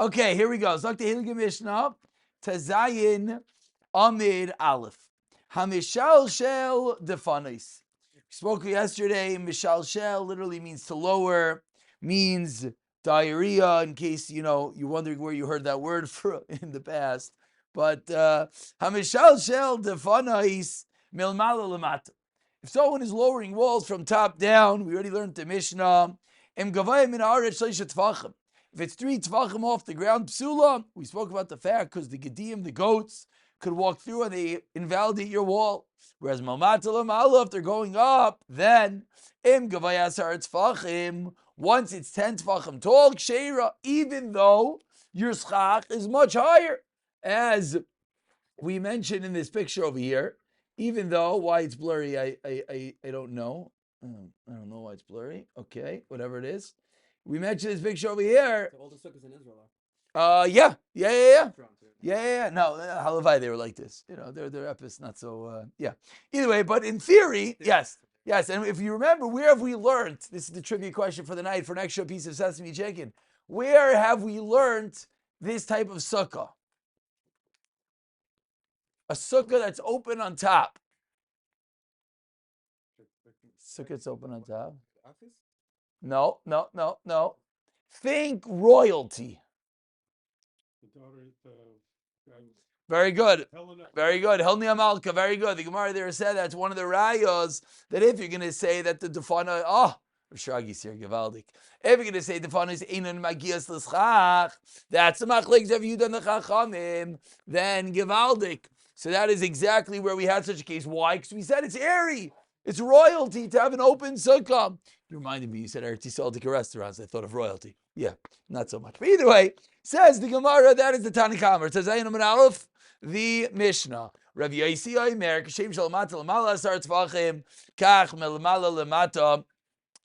Okay, here we go. Zok Tehillim Mishnah, Tazayin Amid Aleph. Hamishal Shel Defanis. We spoke yesterday. Mishal Shel literally means to lower, means diarrhea. In case you're wondering where you heard that word from in the past. But Hamishal Shel Defanis Milmala Lamata. If someone is lowering walls from top down, we already learned the Mishnah. Em Gavayim Min Haaretz Shleisha Tvachim. If it's 3 tvachim off the ground, psula, we spoke about the fact because the gedim, the goats, could walk through and they invalidate your wall. Whereas malmatalam Allah, if they're going up, then im gavayasar tvachim, once it's 10 tvachim tall, ksheira, even though your schach is much higher. As we mentioned in this picture over here, even though, why it's blurry, I don't know. I don't know why it's blurry. Okay, whatever it is. We mentioned this picture over here. All the sukkahs in Israel. Yeah. No, Halavai, they were like this. Their epis not so. Yeah. Either way, but in theory, yes. And if you remember, where have we learned? This is the trivia question for the night for an extra piece of sesame chicken. Where have we learned this type of sukkah? A sukkah that's open on top. Sukkah that's open on top. No. Think royalty. Very good. Helni Amalka, very good. The Gemara there said that's one of the rayos that if you're going to say that the defana, Rashagi's here, Gavaldik. If you're going to say defana is Einan Magias L'schach, that's the machlekes of Yudan the Chachamim, then Gavaldik. So that is exactly where we had such a case. Why? Because we said it's airy. It's royalty to have an open sukkah. You reminded me, you said Eretz Yisrael restaurants. I thought of royalty. Yeah, not so much. But either way, says the Gemara, that is the Tanakh. It says, Ayin Aleph, the Mishnah. Rav Yosi Omer, Kashem Shalamata Lamala Asar Tfachim, Kach Melamala Lamata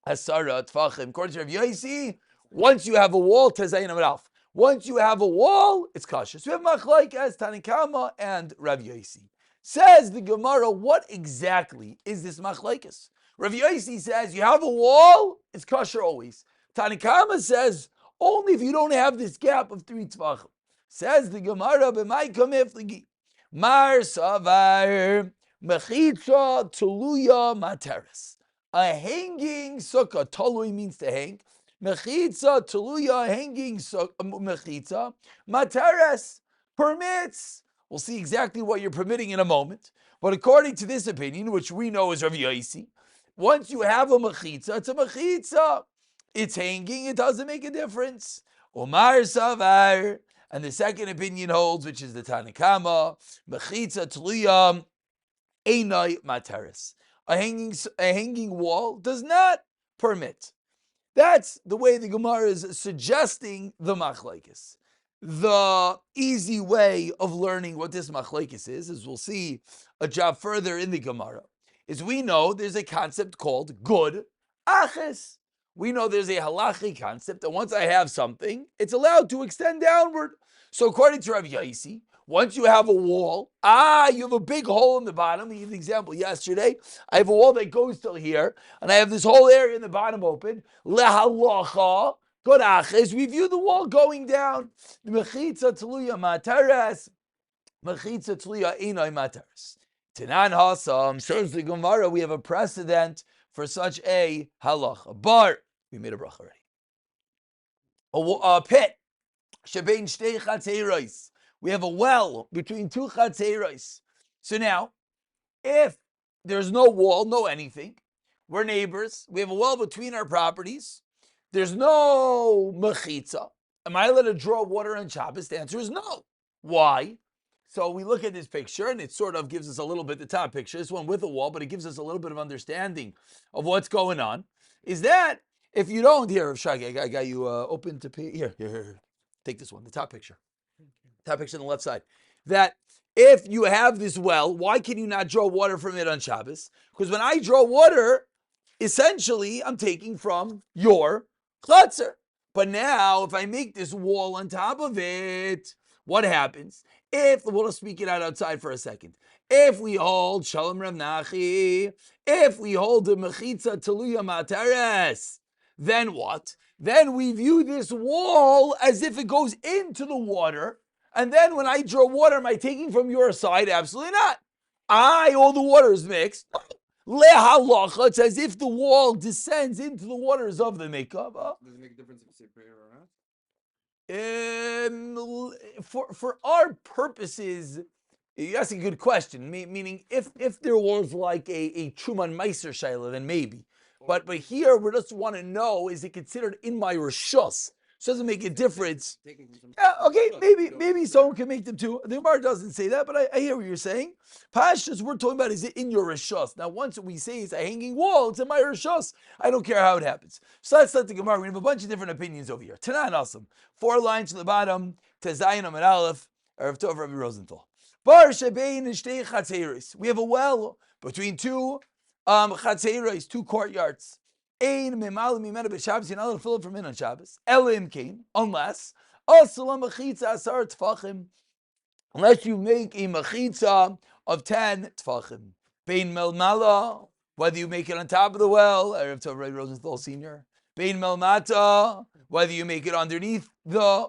Asara Tfachim. According to Rav Yosi, once you have a wall, Tazayin Aleph. Once you have a wall, it's kosher. So we have Machlaik as Tanakh and Rav Yosi. Says the Gemara, what exactly is this machlekes? Rav Yosi says, you have a wall, it's kosher always. Tanakh says, only if you don't have this gap of 3 tvachim. Says the Gemara, b'may kamef legi. Mar savar mechitza tuluya materes. A hanging sukkah, talui means to hang. Mechitza tuluya, hanging mechitza. Materes permits. We'll see exactly what you're permitting in a moment. But according to this opinion, which we know is Rav Yosi, once you have a mechitza, it's a mechitza. It's hanging, it doesn't make a difference. Omar Savar, and the second opinion holds, which is the Tanakama, mechitza tluyam einai materes. A hanging wall does not permit. That's the way the Gemara is suggesting the machlekes. The easy way of learning what this machlekes is, as we'll see a job further in the Gemara, is we know there's a concept called good aches. We know there's a halachic concept that once I have something, it's allowed to extend downward. So according to Rav Yosi, once you have a wall, you have a big hole in the bottom. We gave the example yesterday. I have a wall that goes till here, and I have this whole area in the bottom open. Lehalacha. Good aches, we view the wall going down. Mechitza tluya materes. Mechitza tluya einai materes. Tanan hasam, says the Gemara, we have a precedent for such a halacha. Bar, we made a bracha already. A pit. Shebein shtei chatzeiros. We have a well between 2 chatzeiros. So now, if there's no wall, no anything, we're neighbors, we have a well between our properties, there's no mechitza. Am I allowed to draw water on Shabbos? The answer is no. Why? So we look at this picture, and it sort of gives us a little bit, the top picture, this one with a wall, but it gives us a little bit of understanding of what's going on. Is that if you don't, here, Shagi, I got you open to pay. Here. Take this one, the top picture. Top picture on the left side. That if you have this well, why can you not draw water from it on Shabbos? Because when I draw water, essentially, I'm taking from your Klatzer. But now, if I make this wall on top of it, what happens? We'll speak it out outside for a second. If we hold Shalom Rav Nachi, if we hold the Mechitza Teluya Materes, then what? then we view this wall as if it goes into the water. And then when I draw water, am I taking from your side? Absolutely not. All the water is mixed. Lehalacha, it's as if the wall descends into the waters of the mikvah. Does it make a difference if you say prayer or not? For our purposes, you ask a good question. Meaning, if there was like a Truman Meiser Shaila, then maybe. But here we just want to know: is it considered in my rishus? So it doesn't make a difference. Yeah, okay, maybe someone can make them too. The Gemara doesn't say that, but I hear what you're saying. Pashtus, we're talking about is it in your rishus? Now, once we say it's a hanging wall, it's in my rishus. I don't care how it happens. So let's let the Gemara. We have a bunch of different opinions over here. Tanan Asim, 4 lines from the bottom. Tezayin Amid Aleph, Erev Tov Rabbi Rosenthal. Bar shebein shtei chatzeros. We have a well between two chatzeros, 2 courtyards. Ein memal mimena b'Shabbos. You're not allowed to fill it from in on Shabbos. Elim came unless asalam mechitza asar tfachim. Unless you make a mechitza of 10 tfachim. Bein melmala, whether you make it on top of the well, Erev Tov Rabbi Rosenthal Senior. Bein melmata, whether you make it underneath the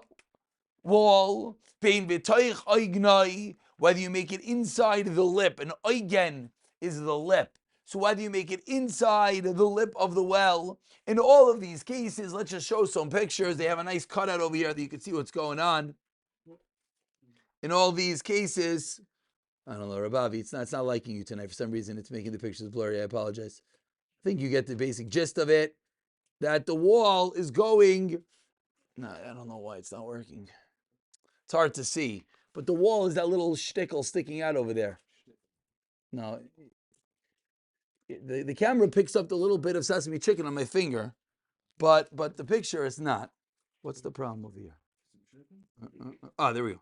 wall. Bein b'toich oignai, whether you make it inside the lip. And oigen is the lip. So whether you make it inside the lip of the well, in all of these cases, let's just show some pictures. They have a nice cutout over here that you can see what's going on. In all these cases, I don't know, Rabavi, it's not liking you tonight. For some reason, it's making the pictures blurry. I apologize. I think you get the basic gist of it, that the wall is going, no, I don't know why it's not working. It's hard to see, but the wall is that little shtickle sticking out over there. No, the camera picks up the little bit of sesame chicken on my finger, but the picture is not. What's the problem over here? There we go.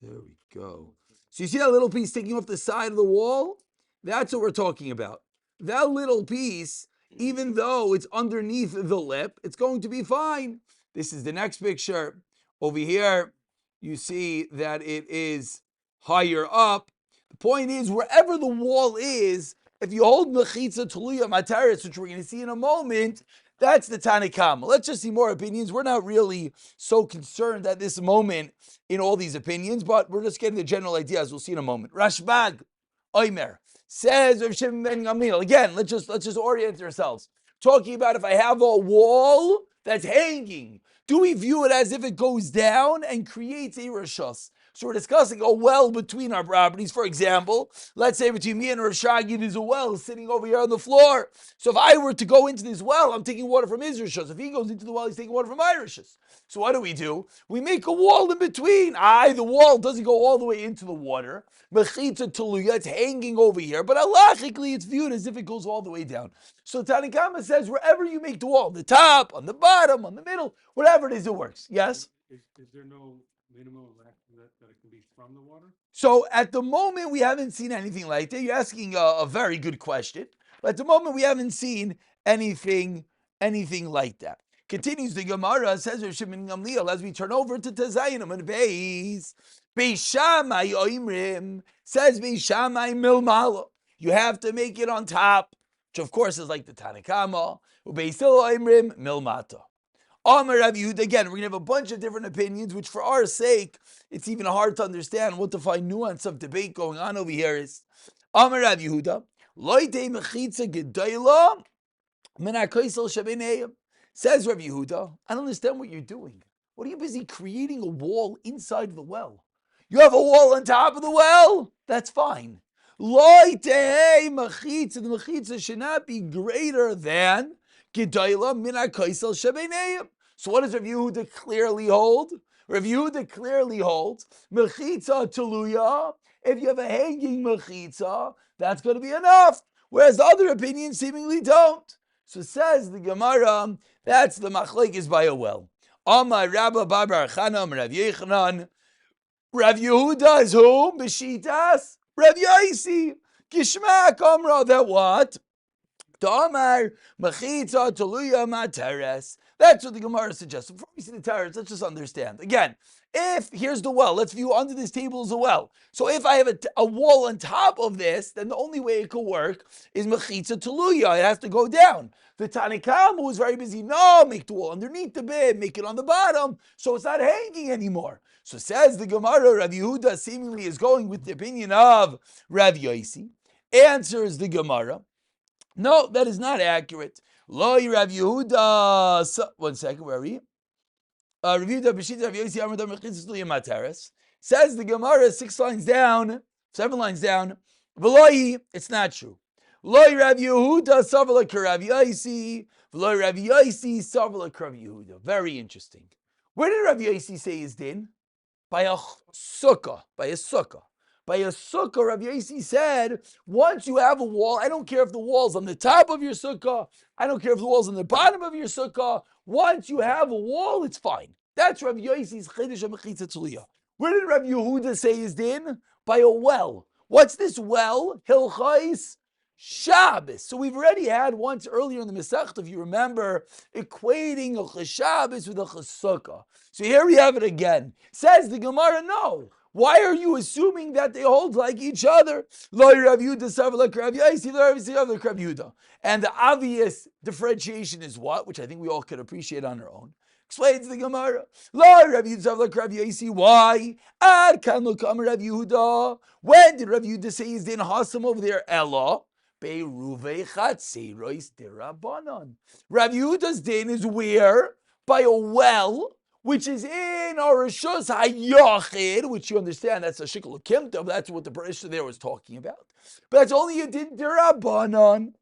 There we go. So you see that little piece sticking off the side of the wall? That's what we're talking about. That little piece, even though it's underneath the lip, it's going to be fine. This is the next picture. Over here, you see that it is higher up. The point is, wherever the wall is, if you hold mechitza tuluya materes, which we're going to see in a moment, that's the Tanakama. Let's just see more opinions. We're not really so concerned at this moment in all these opinions, but we're just getting the general idea, as we'll see in a moment. Rashbag Oimer says Rav Shimon ben Gamliel. Again, let's just orient ourselves. Talking about if I have a wall that's hanging, do we view it as if it goes down and creates a rishus? So we're discussing a well between our properties. For example, let's say between me and Rashagi, there's a well sitting over here on the floor. So if I were to go into this well, I'm taking water from his rishus. If he goes into the well, he's taking water from my rishus. So what do? We make a wall in between. The wall doesn't go all the way into the water. Mechitza tuluya, it's hanging over here, but halachically it's viewed as if it goes all the way down. So Tanakama says wherever you make the wall, the top, on the bottom, on the middle, whatever it is, it works. Yes? Is there no minimum left that it can be from the water? So at the moment, we haven't seen anything like that. You're asking a very good question. But at the moment, we haven't seen anything like that. Continues the Gemara, says Rav Shimon Gamliel, as we turn over to Tezayinam and Beis. Beis Shammai Oimrim, says Beis Shammai Milmala. You have to make it on top, which of course is like the Tanakama. Beis Hillel Oimrim Milmata. Amar Rav Yehuda, again, we're going to have a bunch of different opinions, which for our sake, it's even hard to understand what the fine nuance of debate going on over here is. Amar Rav Yehuda, Loitei mechitza gedayla min ha'koisel shabeneim. Says Rav Yehuda, I don't understand what you're doing. What are you busy creating a wall inside the well? You have a wall on top of the well? That's fine. Loitei mechitza, the mechitza should not be greater than Gedayla min ha'koisel shabeneim. So what does Rav Yehuda clearly hold? Rav Yehuda clearly holds mechitza tuluya. If you have a hanging mechitza, that's going to be enough. Whereas the other opinions seemingly don't. So says the Gemara, that's the machlekes by a well. Amar Rabba Bar Chana Rav Yechanan. Rav Yehuda is who? Beshitas Rav Yaisi. Gishmak Amra, that what? Tamar mechitza tuluya materes. That's what the Gemara suggests. Before we see the Torah, let's just understand. Again, if here's the well, let's view under this table is a well. So if I have a wall on top of this, then the only way it could work is mechitza teluya. It has to go down. The Tanakam was very busy. No, make the wall underneath the bed, make it on the bottom, so it's not hanging anymore. So says the Gemara, Rav Yehuda seemingly is going with the opinion of Rav Yosi. Answers the Gemara, no, that is not accurate. Lo Rav Yehuda. One second, where are we? Rav Yehuda b'shita Rav Yosi Amar Dam Mechitzas Tluya Materes. Says the Gemara 7 lines down. V'loi, it's not true. Lo Rav Yehuda Savala Karav Yosi. V'lo Rav Yosi Savala Karav Yehuda. Very interesting. Where did Rav Yosi say his din? By a sukkah. By a sukkah, Rav Yosi said, once you have a wall, I don't care if the wall's on the top of your sukkah, I don't care if the wall's on the bottom of your sukkah, once you have a wall, it's fine. That's Rav Yosi's Chiddush HaMechitza Tzuliyah. Where did Rav Yehuda say his din? By a well. What's this well? Hilchais Shabbos. So we've already had once earlier in the Masechta, if you remember, equating a Shabbos with a Chasukkah. So here we have it again. Says the Gemara, no. Why are you assuming that they hold like each other? And the obvious differentiation is what? Which I think we all could appreciate on our own. Explains the Gemara. Why? When did Rav Yehuda say he's din hasam over there? Ella. Rav Yehuda's din is where? By a well, which is in our Rishus HaYachid, which you understand, that's a Shikul Kimtav, that's what the Barisha there was talking about. But that's only a din derabanan.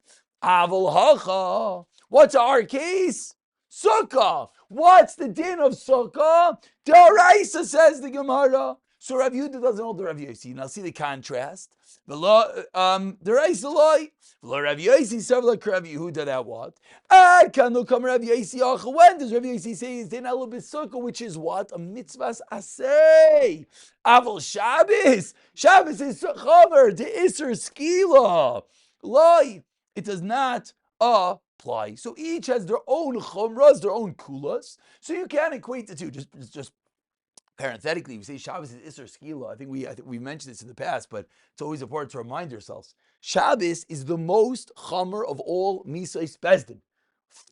Aval hacha. What's our case? Sukkah. What's the din of Sukkah? D'oraisa, says the Gemara. So Rav Yehuda doesn't hold the Rav Yosi. Now see the contrast. D'oraisa loy. Rav Yosi savla Rav Yehuda, that what? Kanu come Rav Yosi. When does Rav Yosi say his din elo b'sukkah, which is what? A mitzvahs asay. Aval Shabbos. Shabbos is chomer to iser skila. Loy. It does not apply. So each has their own chumras, their own kulas. So you can't equate the two. Just parenthetically, we say Shabbos is Isser Skila. I think we mentioned this in the past, but it's always important to remind ourselves. Shabbos is the most chamer of all Misais Bezdin.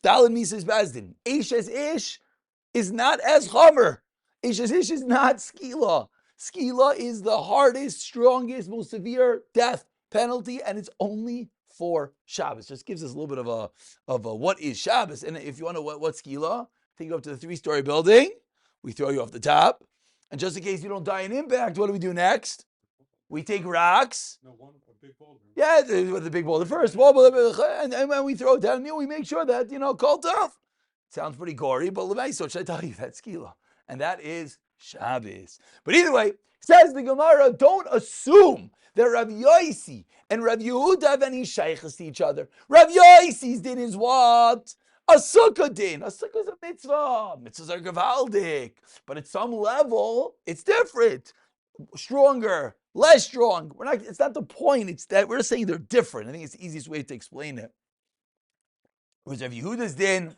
Dalin Misais Bezdin. Eshes Ish is not as chamer. Eshes Ish is not Skila. Skila is the hardest, strongest, most severe death penalty, and it's only for Shabbos. Just gives us a little bit of a what is Shabbos. And if you want to know what's Skila, take you up to the 3-story building. We throw you off the top. And just in case you don't die in impact, what do we do next? We take rocks. No, a big boulder. Yeah, the big boulder first. And when we throw it down, we make sure that, called off. Sounds pretty gory, but so should I tell you that's Skila? And that is Shabbos. But either way, says the Gemara, don't assume that Rav Yosi and Rav Yehuda have any shaykhs to each other. Rav Yosi's din is what? A sukkah din. A sukkah is a mitzvah. Mitzvahs are gavaldik. But at some level, it's different. Stronger, less strong. It's not the point. It's that we're saying they're different. I think it's the easiest way to explain it. Whereas Rav Yehuda's din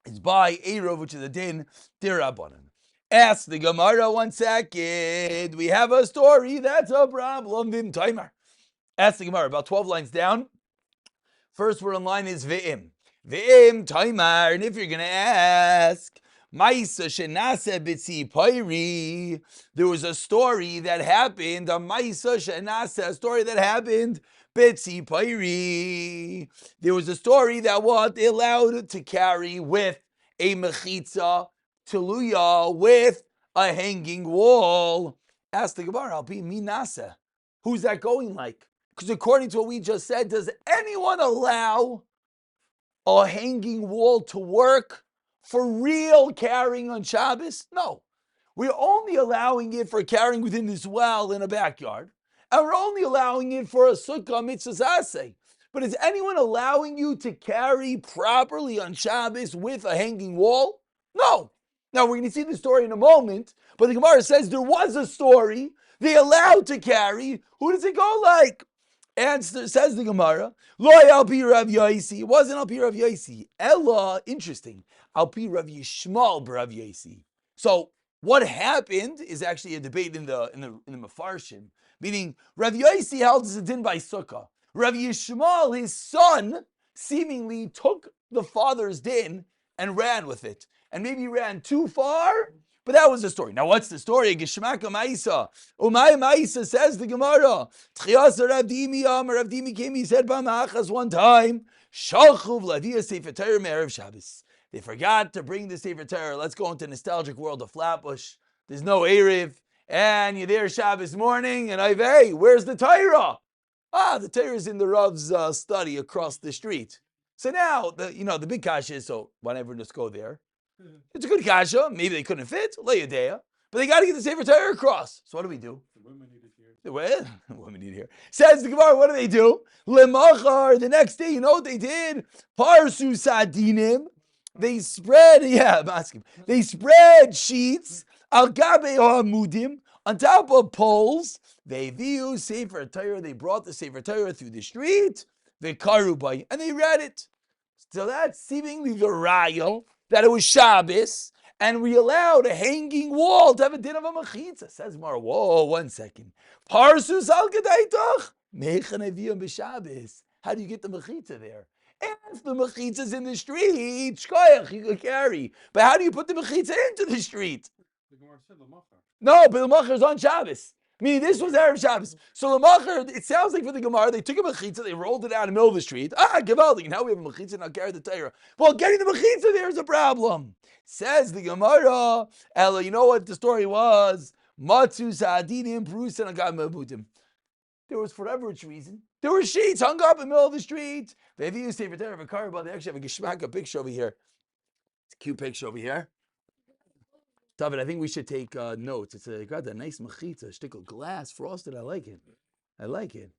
is by Eirov, which is a din dirabanan. Ask the Gemara 1 second. We have a story. That's a problem. Vim timer. Ask the Gemara about 12 lines down. First word in line is V'im. V'im timer. And if you're going to ask, Maisa shenase b'tzi poiri. There was a story that happened. A Maisa shenase, a story that happened. B'tzi poiri. There was a story that what they allowed to carry with a mechitza teluya, with a hanging wall. Ask the Gemara, I'll be minasa. Who's that going like? Because according to what we just said, does anyone allow a hanging wall to work for real carrying on Shabbos? No. We're only allowing it for carrying within this well in a backyard. And we're only allowing it for a sukkah mitzvah aseh. But is anyone allowing you to carry properly on Shabbos with a hanging wall? No. Now, we're going to see the story in a moment, but the Gemara says there was a story they allowed to carry. Who does it go like? Answer, says the Gemara, Lo al pi Rav Yosi. It wasn't al pi Rav Yosi. Ella, interesting. Al pi Rav Yishmael b'Rav Yosi. So what happened is actually a debate in the Mefarshim, meaning Rav Yosi held as a din by Sukkah. Rav Yishmael, his son, seemingly took the father's din and ran with it, and maybe ran too far. But that was the story. Now, what's the story? Geshmaka Ma'isa. Umay Ma'isa says the Gemara. Tchias Rav Dimi Rav Dimi came, he said, B'ma'achas one time, Shalchuv Lavia Sefer Torah Me'erev Shabbos. They forgot to bring the Sefer Torah. Let's go into nostalgic world of Flatbush. There's no Erev, and you're there Shabbos morning, and hey, where's the Torah? The Torah is in the Rav's study across the street. So now, the big kasha is, so why not everyone just go there? It's a good kasha. Maybe they couldn't fit, Le'yadea, but they got to get the Sefer Torah across. So what do we do? The women need it here. The women need here. Says the Gemara, what do? Lemachar, the next day, you know what they did? Parsu Sadinim. They spread, they spread sheets, al gabe ha'amudim, on top of poles. They view Sefer Torah. They brought the Sefer Torah through the street, the karubai, and they read it. So that's seemingly the raya that it was Shabbos, and we allowed a hanging wall to have a din of a mechitza. Says Mar, whoa, 1 second. Parsus al gadaitach mechan aviyam b'Shabbos. How do you get the mechitza there? If the mechitza's in the street, shkoyach, you can carry. But how do you put the mechitza into the street? The Gemara said Lamachar. No, but the machar is on Shabbos. Meaning this was Erev Shabbos. So the machar, it sounds like for the Gemara, they took a mechitza, they rolled it out in the middle of the street. Givaldi, now we have a mechitza, now carry the Torah. Well, getting the mechitza there is a problem. Says the Gemara, Ella, you know what the story was? Matzu sa'adinim prusan agam mabutim. There was, for whatever its reason, there were sheets hung up in the middle of the street. They have used Sefer Torah of a car, but they actually have a geshmaka picture over here. It's a cute picture over here. David, I think we should take notes. It's got that nice mechitza, shtickle glass, frosted. I like it.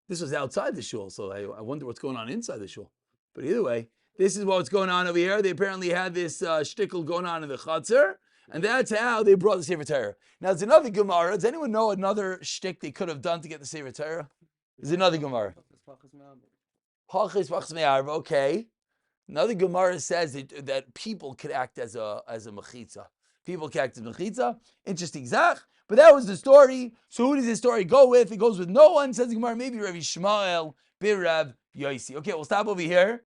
This was outside the shul, so I wonder what's going on inside the shul. But either way, this is what's going on over here. They apparently had this shtickle going on in the chutzner, and that's how they brought the Sefer Torah. Now, there's another Gemara. Does anyone know another shtick they could have done to get the Sefer Torah? There's another Gemara. Okay. Another Gemara says that people could act as a mechitza. People can act as mechitza. Interesting zach. But that was the story. So who does this story go with? It goes with no one, says the Gemara. Maybe Rav Yishmael b'Rav Yosi. Okay, we'll stop over here.